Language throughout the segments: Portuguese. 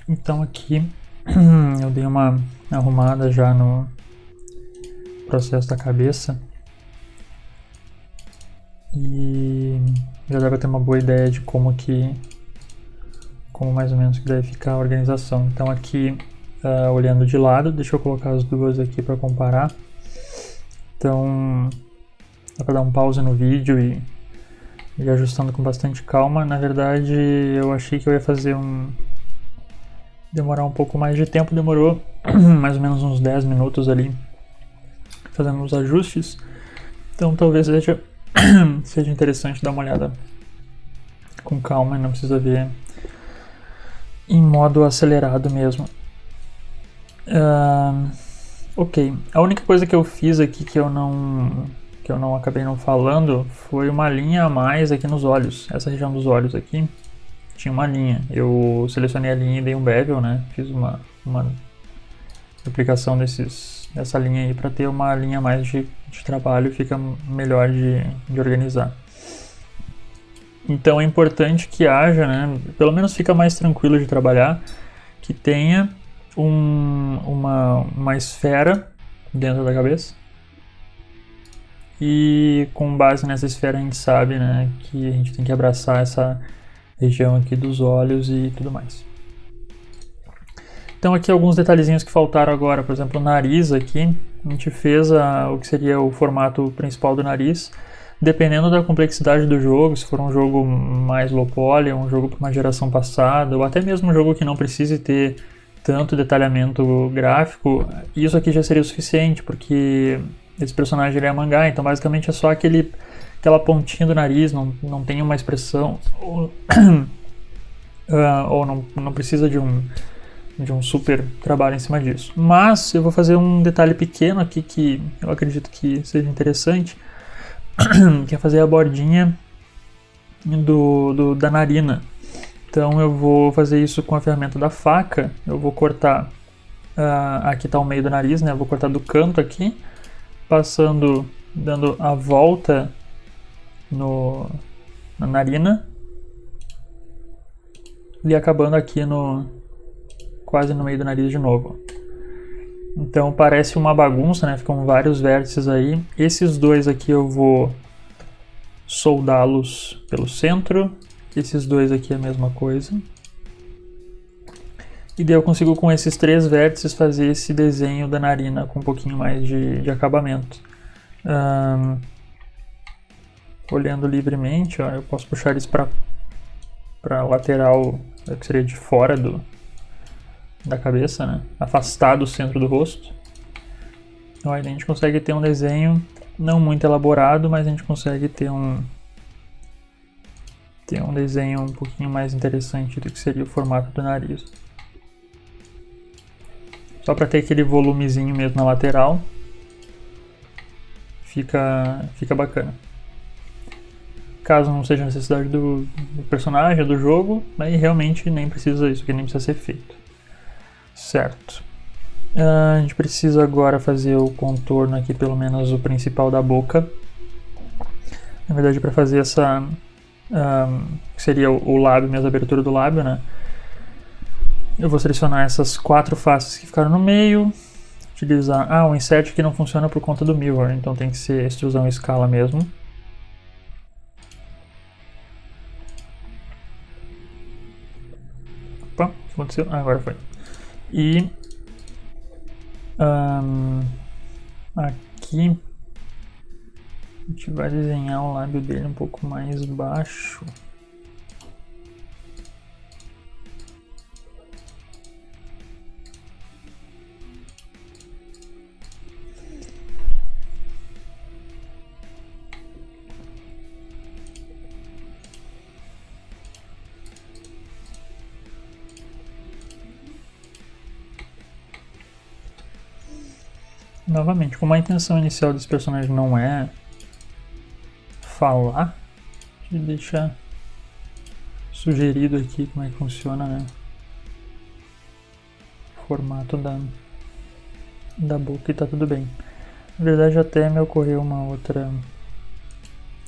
Então aqui eu dei uma arrumada já no processo da cabeça e já dá pra ter uma boa ideia de como mais ou menos que deve ficar a organização. Então aqui, olhando de lado, deixa eu colocar as duas aqui para comparar. Então dá para dar um pause no vídeo e ir ajustando com bastante calma. Na verdade, eu achei que eu ia fazer demorar um pouco mais de tempo, demorou mais ou menos uns 10 minutos ali fazendo os ajustes. Então talvez seja interessante dar uma olhada com calma e não precisa ver em modo acelerado mesmo. Ok, a única coisa que eu fiz aqui que eu não acabei não falando foi uma linha a mais aqui nos olhos. Essa região dos olhos aqui tinha uma linha. Eu selecionei a linha e dei um bevel, né? Fiz uma aplicação dessa linha aí para ter uma linha a mais de trabalho, fica melhor de organizar. Então é importante que haja, né? Pelo menos fica mais tranquilo de trabalhar, que tenha uma esfera dentro da cabeça. E com base nessa esfera a gente sabe, né, que a gente tem que abraçar essa região aqui dos olhos e tudo mais. Então aqui alguns detalhezinhos que faltaram agora, por exemplo, o nariz aqui, a gente fez o que seria o formato principal do nariz. Dependendo da complexidade do jogo, se for um jogo mais low poly, um jogo para uma geração passada, ou até mesmo um jogo que não precise ter tanto detalhamento gráfico, isso aqui já seria o suficiente, porque esse personagem ele é mangá, então basicamente é só aquela pontinha do nariz, não tem uma expressão, ou não precisa de um super trabalho em cima disso. Mas eu vou fazer um detalhe pequeno aqui que eu acredito que seja interessante, que é fazer a bordinha da narina. Então eu vou fazer isso com a ferramenta da faca. Eu vou cortar, aqui está o meio do nariz, né? Eu vou cortar do canto aqui, passando, dando a volta na narina e acabando aqui quase no meio do nariz de novo. Então parece uma bagunça, né? Ficam vários vértices aí. Esses dois aqui eu vou soldá-los pelo centro. Esses dois aqui é a mesma coisa. E daí eu consigo com esses 3 vértices fazer esse desenho da narina com um pouquinho mais de acabamento. Olhando livremente, ó, eu posso puxar eles para lateral, que seria de fora da cabeça, né? Afastar do centro do rosto. Então aí a gente consegue ter um desenho não muito elaborado, mas a gente consegue ter um desenho um pouquinho mais interessante do que seria o formato do nariz. Só para ter aquele volumezinho mesmo na lateral, fica bacana. Caso não seja necessidade do personagem, do jogo, aí realmente nem precisa isso, que nem precisa ser feito. Certo. A gente precisa agora fazer o contorno aqui, pelo menos o principal da boca. Na verdade, para fazer essa que seria o lábio, mesmo a abertura do lábio, né? Eu vou selecionar essas 4 faces que ficaram no meio. Utilizar... o insert aqui não funciona por conta do mirror, então tem que ser extrusão em escala mesmo. Opa, o que aconteceu? Agora foi. E aqui a gente vai desenhar o lábio dele um pouco mais baixo. Novamente, como a intenção inicial desse personagem não é falar, a gente deixa sugerido aqui como é que funciona, né? O formato da boca e tá tudo bem. Na verdade até me ocorreu uma outra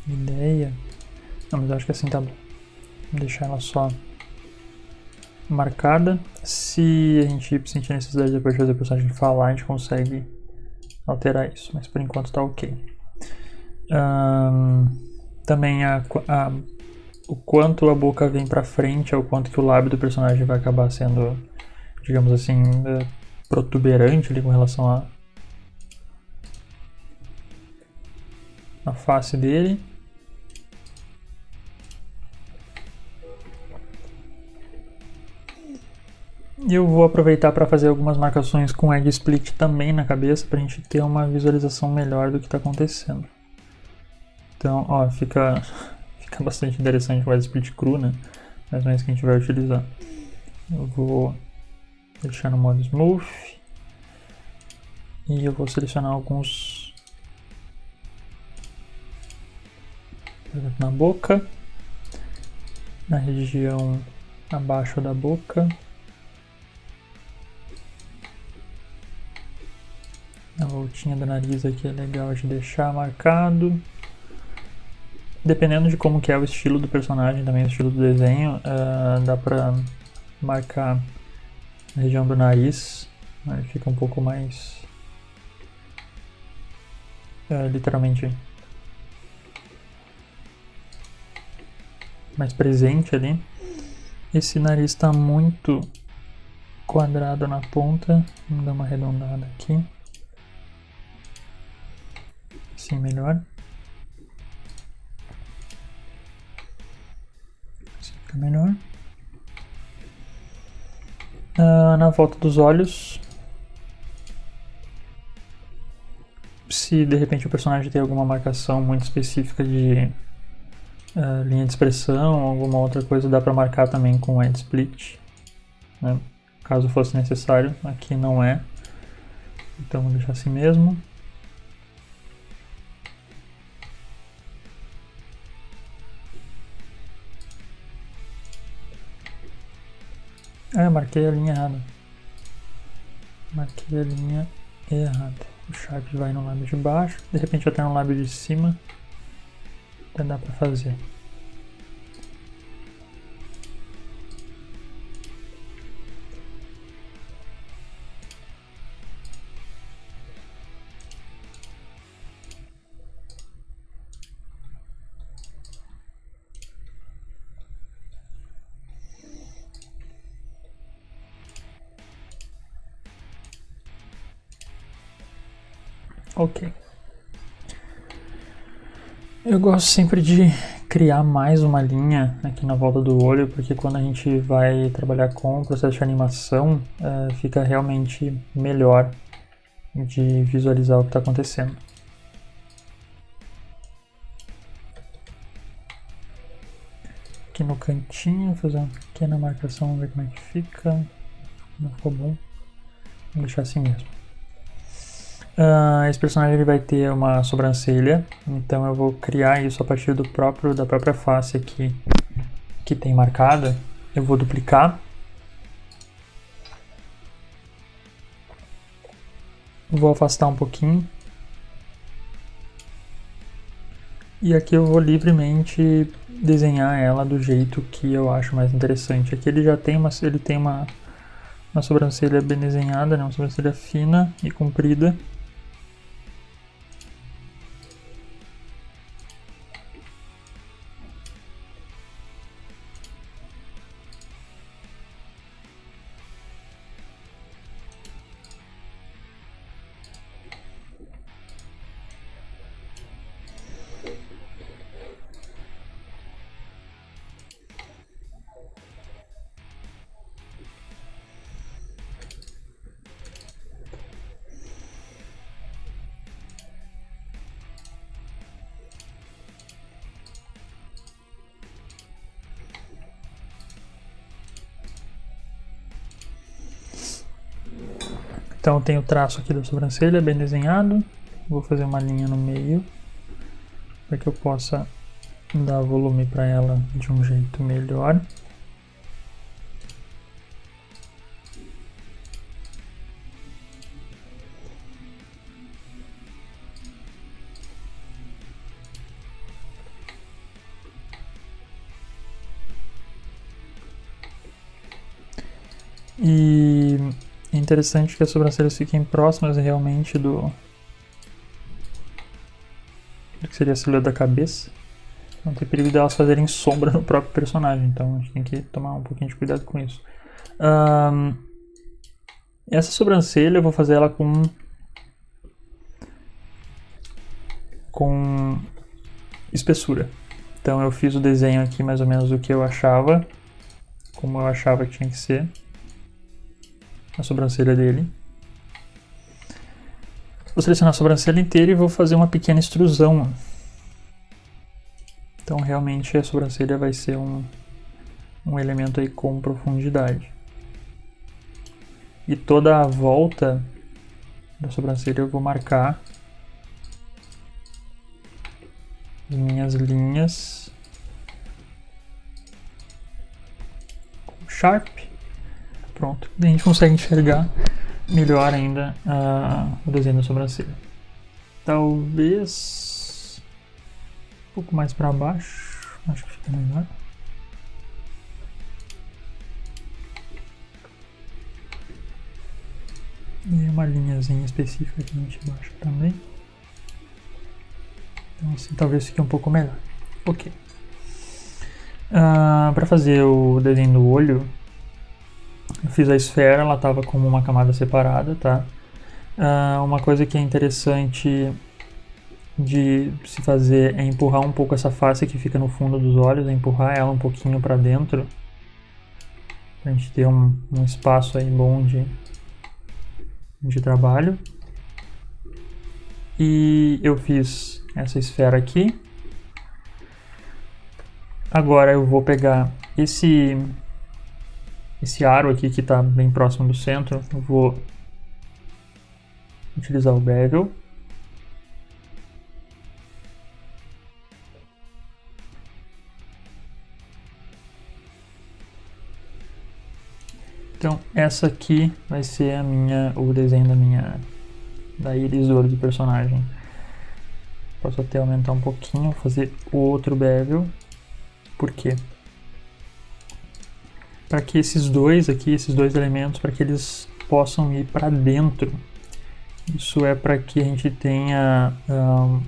ideia. Não, mas eu acho que assim tá bom. Vou deixar ela só marcada. Se a gente sentir necessidade depois de fazer o personagem falar, a gente consegue alterar isso, mas por enquanto tá ok. Também o quanto a boca vem pra frente é o quanto que o lábio do personagem vai acabar sendo, digamos assim, protuberante ali com relação à face dele. E eu vou aproveitar para fazer algumas marcações com Edge Split também na cabeça, para a gente ter uma visualização melhor do que está acontecendo. Então, ó, fica bastante interessante o Edge Split cru, né? Mas não é isso que a gente vai utilizar. Eu vou deixar no modo Smooth. E eu vou selecionar alguns, por exemplo, na boca, na região abaixo da boca, a voltinha do nariz aqui é legal de deixar marcado. Dependendo de como que é o estilo do personagem, também o estilo do desenho, dá pra marcar a região do nariz, aí fica um pouco mais literalmente mais presente ali. Esse nariz está muito quadrado na ponta, vamos dar uma arredondada aqui, assim melhor. Assim fica melhor. Na volta dos olhos, se de repente o personagem tem alguma marcação muito específica de linha de expressão, alguma outra coisa, dá para marcar também com Edge Split, né? Caso fosse necessário. Aqui não é, então vou deixar assim mesmo. Marquei a linha errada. Marquei a linha errada. O Sharp vai no lábio de baixo, de repente até no lábio de cima. Até dá pra fazer. Ok. Eu gosto sempre de criar mais uma linha aqui na volta do olho, porque quando a gente vai trabalhar com o processo de animação, fica realmente melhor de visualizar o que está acontecendo. Aqui no cantinho, fazer uma pequena marcação, vamos ver como é que fica. Não ficou bom. Vou deixar assim mesmo. Esse personagem ele vai ter uma sobrancelha, então eu vou criar isso a partir da própria face aqui que tem marcada. Eu vou duplicar. Vou afastar um pouquinho. E aqui eu vou livremente desenhar ela do jeito que eu acho mais interessante. Aqui ele já tem uma sobrancelha bem desenhada, né? Uma sobrancelha fina e comprida. Então tem o traço aqui da sobrancelha bem desenhado. Vou fazer uma linha no meio para que eu possa dar volume para ela de um jeito melhor. E é interessante que as sobrancelhas fiquem próximas realmente do que seria a silhueta da cabeça. Não tem perigo delas fazerem sombra no próprio personagem, então a gente tem que tomar um pouquinho de cuidado com isso. Essa sobrancelha eu vou fazer ela com espessura. Então eu fiz o desenho aqui mais ou menos do que eu achava, como eu achava que tinha que ser a sobrancelha dele. Vou selecionar a sobrancelha inteira e vou fazer uma pequena extrusão. Então realmente a sobrancelha vai ser um elemento aí com profundidade. E toda a volta da sobrancelha eu vou marcar as minhas linhas com Sharp. Pronto, a gente consegue enxergar melhor ainda o desenho da sobrancelha. Talvez um pouco mais para baixo, acho que fica melhor. E uma linhazinha específica aqui embaixo também. Então assim talvez fique um pouco melhor. Ok. Para fazer o desenho do olho, eu fiz a esfera, ela estava como uma camada separada, tá? Uma coisa que é interessante de se fazer é empurrar um pouco essa face que fica no fundo dos olhos, empurrar ela um pouquinho para dentro, pra gente ter um espaço aí bom de trabalho. E eu fiz essa esfera aqui. Agora eu vou pegar esse aro aqui que está bem próximo do centro, eu vou utilizar o bevel. Então essa aqui vai ser o desenho da íris do olho do personagem. Posso até aumentar um pouquinho, fazer outro bevel. Por quê? Para que esses dois elementos, para que eles possam ir para dentro. Isso é para que a gente tenha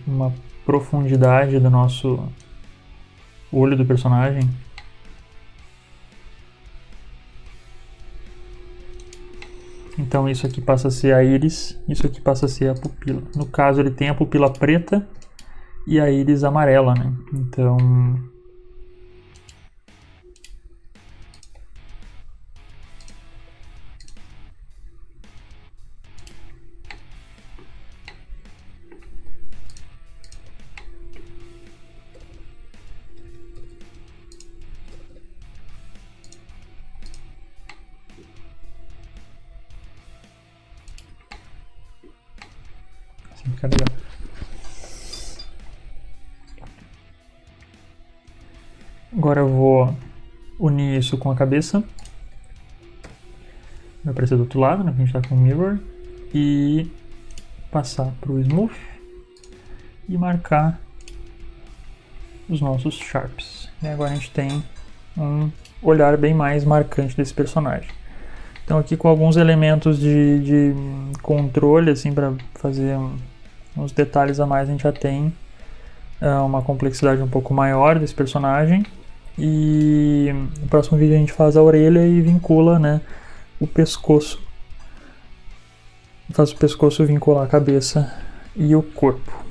uma profundidade do nosso olho do personagem. Então isso aqui passa a ser a íris, isso aqui passa a ser a pupila. No caso ele tem a pupila preta e a íris amarela, né? Então fica legal. Agora eu vou unir isso com a cabeça. Vai aparecer do outro lado, né? A gente tá com o mirror. E passar para o smooth e marcar os nossos sharps. E agora a gente tem um olhar bem mais marcante desse personagem. Então aqui com alguns elementos de controle, assim, para fazer uns detalhes a mais, a gente já tem uma complexidade um pouco maior desse personagem. E no próximo vídeo a gente faz a orelha e vincula, né, o pescoço. Faz o pescoço vincular a cabeça e o corpo.